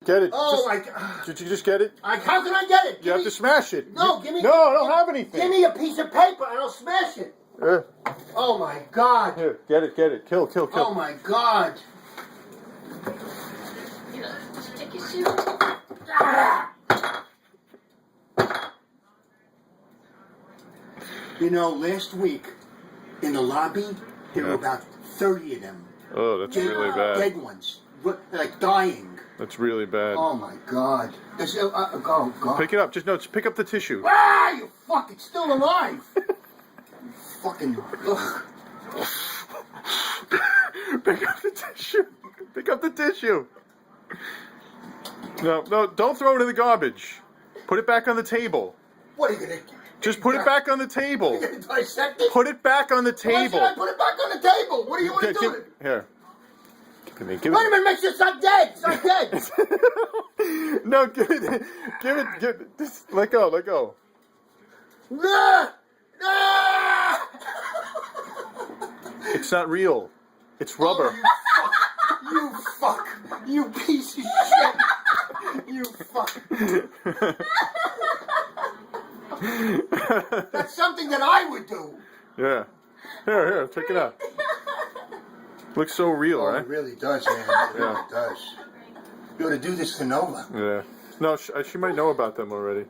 Get it. Oh my God. Did you just get it? How can I get it? You have to smash it. No, give me. No, I don't have anything. Give me a piece of paper and I'll smash it. Oh my God. Here, get it. Kill. Oh my God. Stick your shoe. You know, last week in the lobby, there were about 30 of them. Oh, that's really bad. Dead ones. Like dying. That's really bad. Oh my God. Oh God. Pick it up. Just pick up the tissue. Ah, you fuck, it's still alive. You fucking, ugh. Pick up the tissue. Pick up the tissue. No, don't throw it in the garbage. Put it back on the table. What are you gonna do? Just put it back on the table. You're gonna dissect it? Put it back on the Why should table. I put it back on the table? What do you want to do? Here. Give me. Wait a minute, make sure it's not dead. It's not dead. No, give it. Just let go. Ah! Ah! It's not real. It's rubber. Oh, you fuck. You piece of shit. You fuck. That's something that I would do. Yeah. Here, check it out. Looks so real, Oh, right? it really does, man. It really does. You ought to do this to Nova. Yeah. No, she might know about them already.